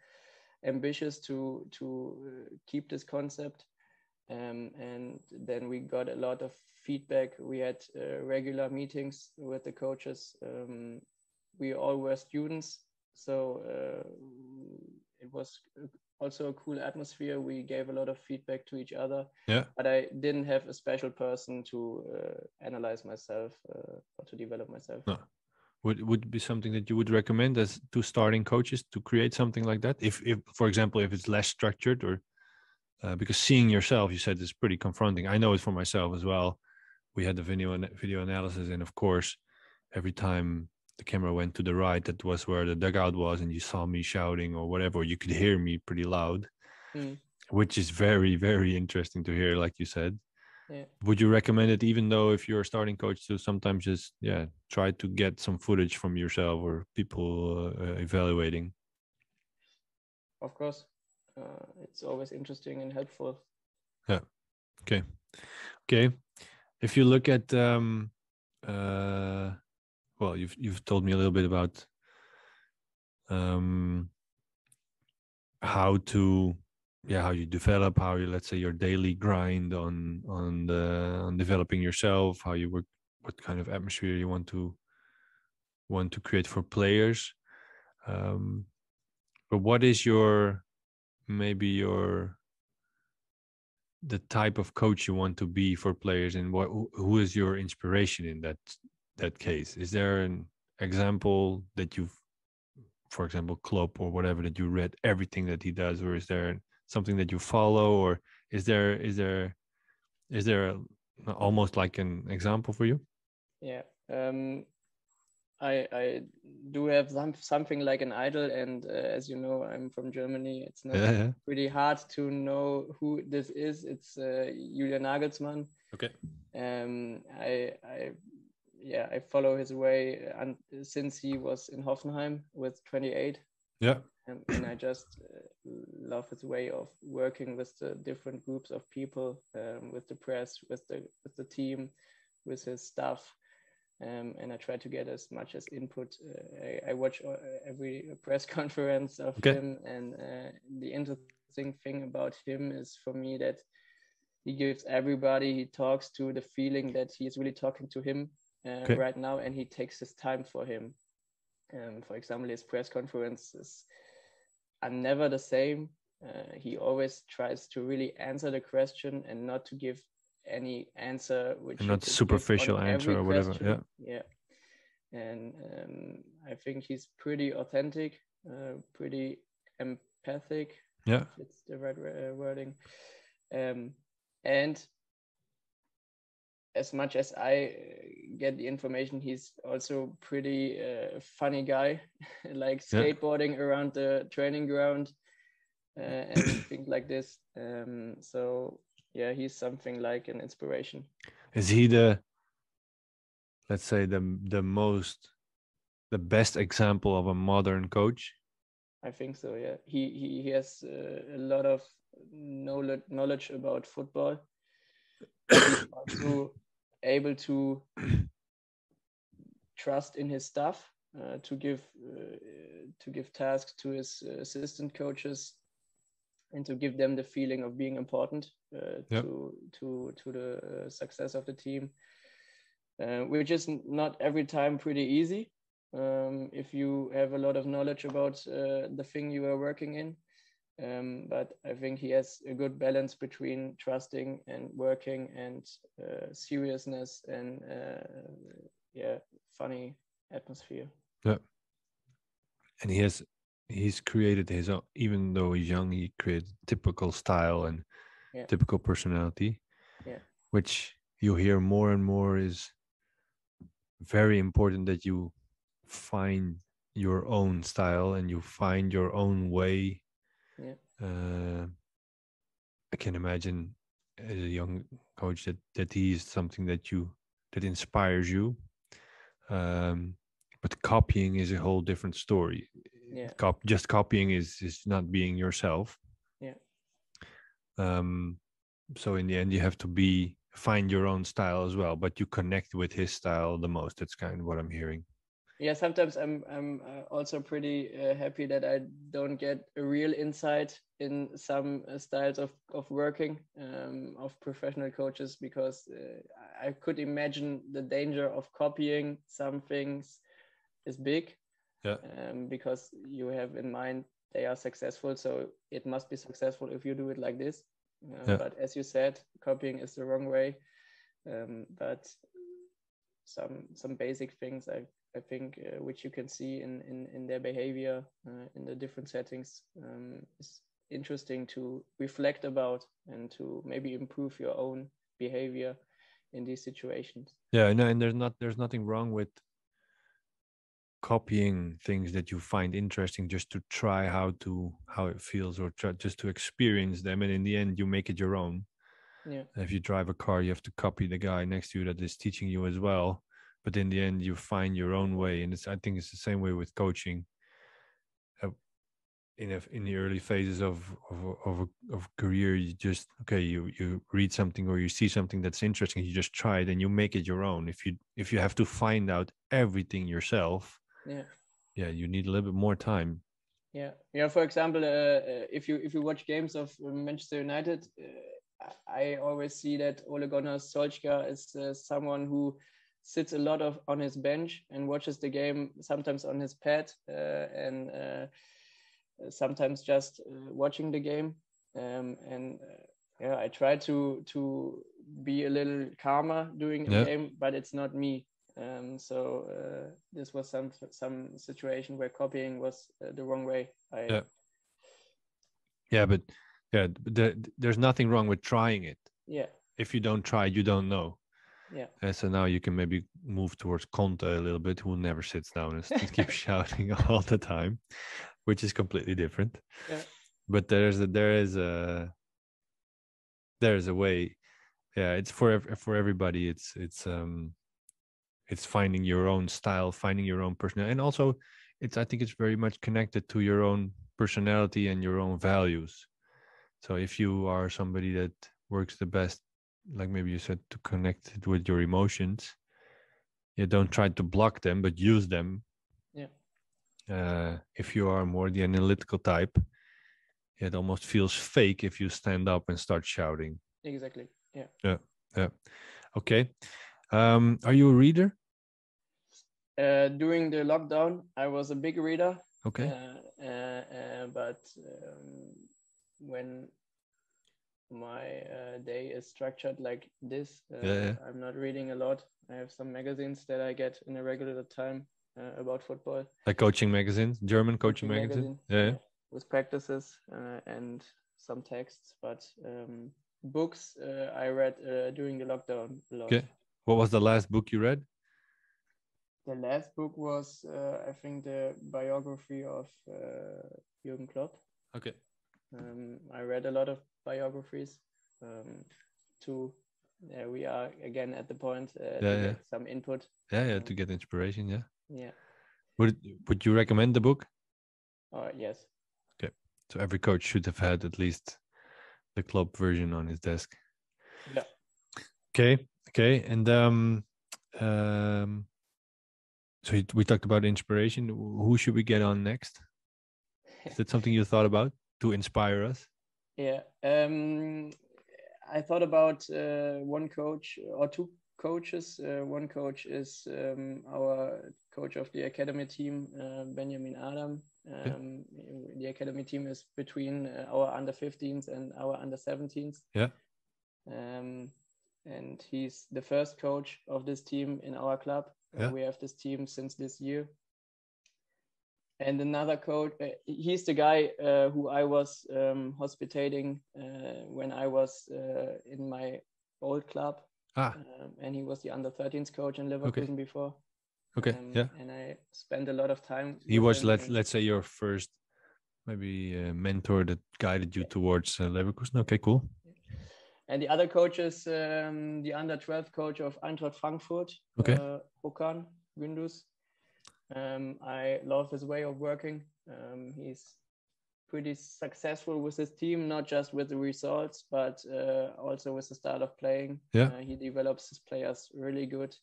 ambitious to keep this concept. And then we got a lot of feedback. We had regular meetings with the coaches. We all were students, so it was also a cool atmosphere. We gave a lot of feedback to each other. Yeah. But I didn't have a special person to analyze myself or to develop myself. No. Would it be something that you would recommend as to starting coaches to create something like that? If for example, if it's less structured, or because seeing yourself, you said, is pretty confronting. I know it for myself as well. We had the video analysis, and of course, every time the camera went to the right, that was where the dugout was, and you saw me shouting or whatever, you could hear me pretty loud. which is very, very interesting to hear, like you said. Yeah. Would you recommend it, even though if you're a starting coach, to sometimes just try to get some footage from yourself or people evaluating? Of course, it's always interesting and helpful. Yeah. Okay. If you look at well, you've told me a little bit about how you develop, how you, let's say, your daily grind on developing yourself, how you work, what kind of atmosphere you want to create for players. But what is the type of coach you want to be for players, and who is your inspiration in that case? Is there an example that you've, for example, Klopp or whatever, that you read everything that he does, or is there something that you follow, or is there almost like an example for you? Yeah. I do have something like an idol, and as you know, I'm from Germany. It's not pretty hard to know who this is. It's Julian Nagelsmann. Okay. I follow his way since he was in Hoffenheim with 28. Yeah. And I just love his way of working with the different groups of people, with the press, with the team, with his staff. And I try to get as much as input. I watch every press conference of him, and the interesting thing about him is, for me, that he gives everybody he talks to the feeling that he is really talking to him right now, and he takes his time for him. For example, his press conferences are never the same. He always tries to really answer the question and not to give any answer which, and not superficial answer or whatever. Yeah. And I think he's pretty authentic, pretty empathic. Yeah, if it's the right wording. And as much as I get the information, he's also pretty funny guy, like skateboarding around the training ground and things like this. So yeah, he's something like an inspiration. Is he let's say the best example of a modern coach? I think so. Yeah, he has a lot of knowledge about football. He's also able to trust in his staff, to give tasks to his assistant coaches, and to give them the feeling of being important to the success of the team, which is not every time pretty easy if you have a lot of knowledge about the thing you are working in. But I think he has a good balance between trusting and working, and seriousness and funny atmosphere. Yeah. And he's created his own, even though he's young, he created typical style and typical personality, which you hear more and more is very important, that you find your own style and you find your own way. I can imagine as a young coach that he is something that inspires you. But copying is a whole different story. Just copying is not being yourself. So in the end, you have to find your own style as well, but you connect with his style the most. That's kind of what I'm hearing. Yeah, sometimes I'm also pretty happy that I don't get a real insight in some styles of working of professional coaches, because I could imagine the danger of copying some things is big. Because you have in mind they are successful, so it must be successful if you do it like this. But as you said, copying is the wrong way. But some basic things I think which you can see in their behavior in the different settings is interesting to reflect about, and to maybe improve your own behavior in these situations. Yeah, no, and there's nothing wrong with copying things that you find interesting just to try how it feels, or just to experience them, and in the end you make it your own. If you drive a car, you have to copy the guy next to you that is teaching you as well, but in the end you find your own way. And I think it's the same way with coaching. In the early phases of a career, you just you read something or you see something that's interesting, you just try it and you make it your own. If you have to find out everything yourself, you need a little bit more time. For example, if you watch games of Manchester United, I always see that Ole Gunnar Solskjaer is someone who sits a lot on his bench and watches the game, sometimes on his pad, and sometimes just watching the game. I try to be a little calmer during a game, but it's not me. So this was some situation where copying was the wrong way. There's nothing wrong with trying it. If you don't try, you don't know. So now you can maybe move towards Conte a little bit, who never sits down and keeps shouting all the time, which is completely different. But there is a way. It's for everybody. It's finding your own style, finding your own personality, and also I think it's very much connected to your own personality and your own values. So if you are somebody that works the best, like maybe you said, to connect it with your emotions, you don't try to block them, but use them. If you are more the analytical type, it almost feels fake if you stand up and start shouting. Exactly. Okay. Are you a reader? During the lockdown, I was a big reader. Okay. But when my day is structured like this, I'm not reading a lot. I have some magazines that I get in a regular time about football. Like coaching magazines, German coaching magazine? Yeah. With practices and some texts, but books I read during the lockdown a lot. Okay. What was the last book you read? The last book was, I think, the biography of Jürgen Klopp. Okay. I read a lot of biographies we are again at the point to get some input. To get inspiration. Yeah. Would you recommend the book? Yes. Okay. So every coach should have had at least the Klopp version on his desk. Yeah. Okay. And so we talked about inspiration. Who should we get on next? Is that something you thought about to inspire us? Yeah. I thought about one coach or two coaches. One coach is our coach of the academy team, Benjamin Adam. The academy team is between our under 15s and our under 17s. Yeah. And he's the first coach of this team in our club. We have this team since this year. And another coach, he's the guy who I was hospitating when I was in my old club. And he was the under 13s coach in Leverkusen before. Okay. And I spent a lot of time. He was, let's say, your first maybe mentor that guided you towards Leverkusen. Okay, cool. And the other coach is the under 12 coach of Eintracht Frankfurt, Okan Gündüz. I love his way of working. He's pretty successful with his team, not just with the results, but also with the style of playing. He develops his players really good.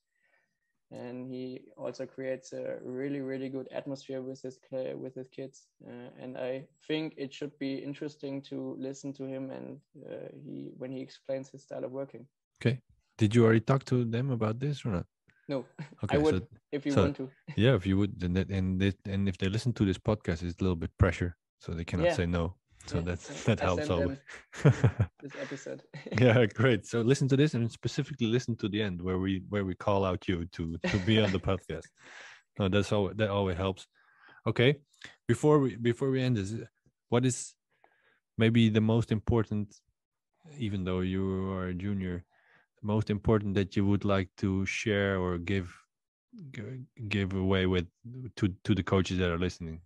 And he also creates a really, really good atmosphere with his kids. And I think it should be interesting to listen to him and when he explains his style of working. Okay. Did you already talk to them about this or not? No. Okay, I would if you want to. Yeah, if you would, and if they listen to this podcast, it's a little bit pressure, so they cannot say no. So that helps always. This episode. Yeah, great. So listen to this and specifically listen to the end where we call out you to be on the podcast. No, that always helps. Okay. Before we end this, what is maybe the most important, even though you are a junior, most important that you would like to share or give give away with to the coaches that are listening?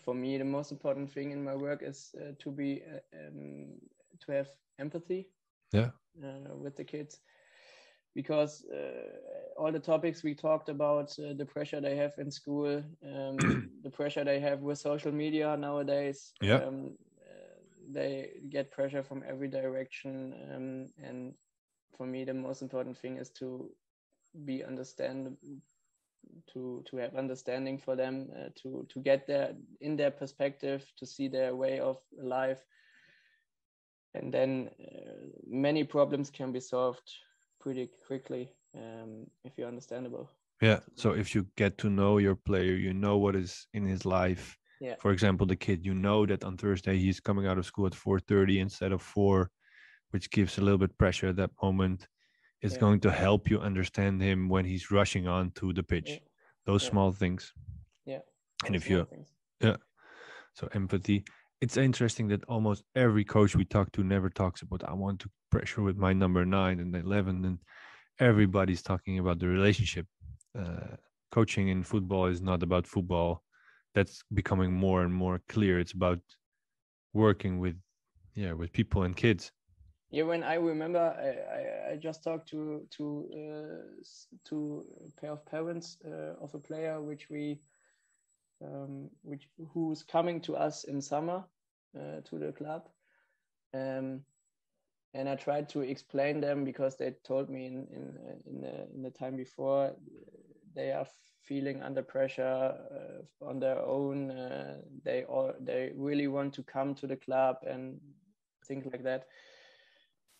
For me, the most important thing in my work is to have empathy. Yeah. With the kids, because all the topics we talked about, the pressure they have in school, the pressure they have with social media nowadays. Yeah. They get pressure from every direction, and for me, the most important thing is to be to have understanding for them, to get in their perspective, to see their way of life, and then many problems can be solved pretty quickly if you're understandable. Yeah. So if you get to know your player, you know what is in his life. Yeah. For example, the kid, you know that on Thursday he's coming out of school at 4:30 instead of 4, which gives a little bit pressure at that moment. It's going to help you understand him when he's rushing on to the pitch. Yeah. Those small things. Yeah. And if you, so empathy. It's interesting that almost every coach we talk to never talks about, I want to pressure with my number 9 and 11. And everybody's talking about the relationship. Coaching in football is not about football. That's becoming more and more clear. It's about working with people and kids. Yeah, when I remember, I just talked to a pair of parents of a player who's coming to us in summer to the club, and I tried to explain them, because they told me in the time before they are feeling under pressure on their own. They really want to come to the club and things like that.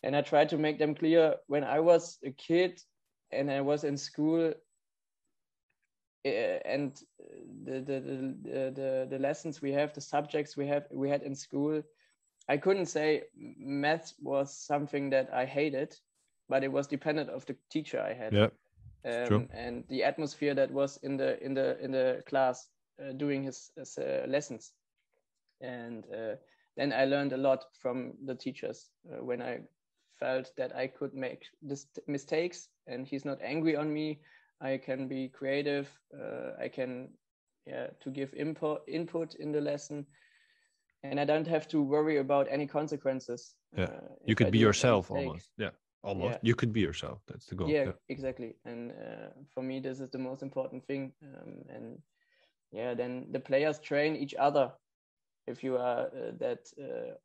And I tried to make them clear, when I was a kid and I was in school, and the lessons we have, the subjects we had in school, I couldn't say math was something that I hated, but it was dependent of the teacher I had. Yeah, and the atmosphere that was in the class doing his lessons. And then I learned a lot from the teachers when I felt that I could make mistakes and he's not angry on me. I can be creative. I can to give input in the lesson, and I don't have to worry about any consequences. You could be yourself almost. Almost. You could be yourself. That's the goal. Exactly. And for me, this is the most important thing. And then the players train each other. If you are that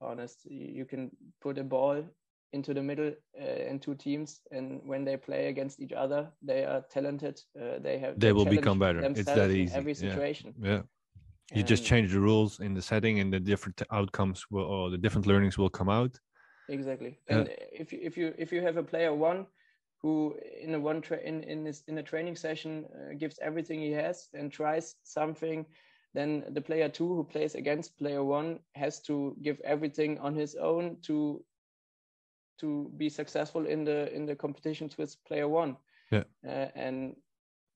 honest, you can put a ball into the middle in two teams, and when they play against each other, they are talented. They will become better. It's that easy. In every situation. Yeah. You just change the rules in the setting, and the different outcomes or the different learnings will come out. Exactly. And if you have a player 1 who in a training session gives everything he has and tries something, then the player 2 who plays against player 1 has to give everything on his own to be successful in the competitions with player 1. And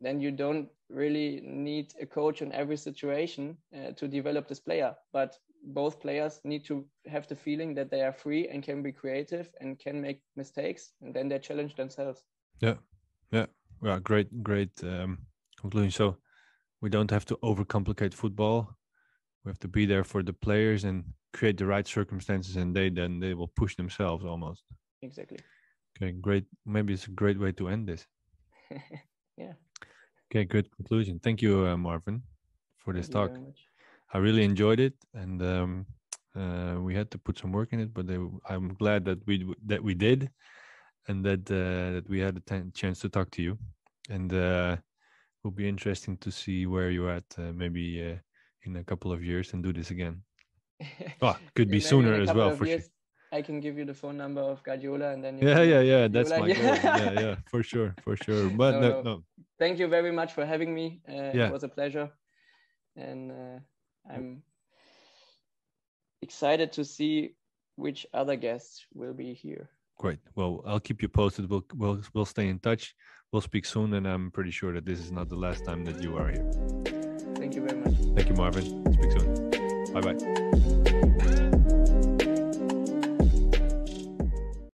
then you don't really need a coach in every situation to develop this player, but both players need to have the feeling that they are free and can be creative and can make mistakes, and then they challenge themselves. Great conclusion. So we don't have to overcomplicate football. We have to be there for the players and create the right circumstances, and they will push themselves almost. Exactly. Okay, great. Maybe it's a great way to end this. Yeah. Okay, good conclusion. Thank you, Marvin, for this talk. I really enjoyed it, and we had to put some work in it, but I'm glad that we did, and that we had a chance to talk to you. And it will be interesting to see where you're at, maybe in a couple of years, and do this again. Could be sooner as well, for sure. I can give you the phone number of Guardiola, and then that's my goal. Yeah, for sure. But no. Thank you very much for having me. It was a pleasure, and I'm excited to see which other guests will be here. Great. Well, I'll keep you posted. We'll stay in touch. We'll speak soon, and I'm pretty sure that this is not the last time that you are here. Thank you very much. Thank you, Marvin. Speak soon. Bye-bye.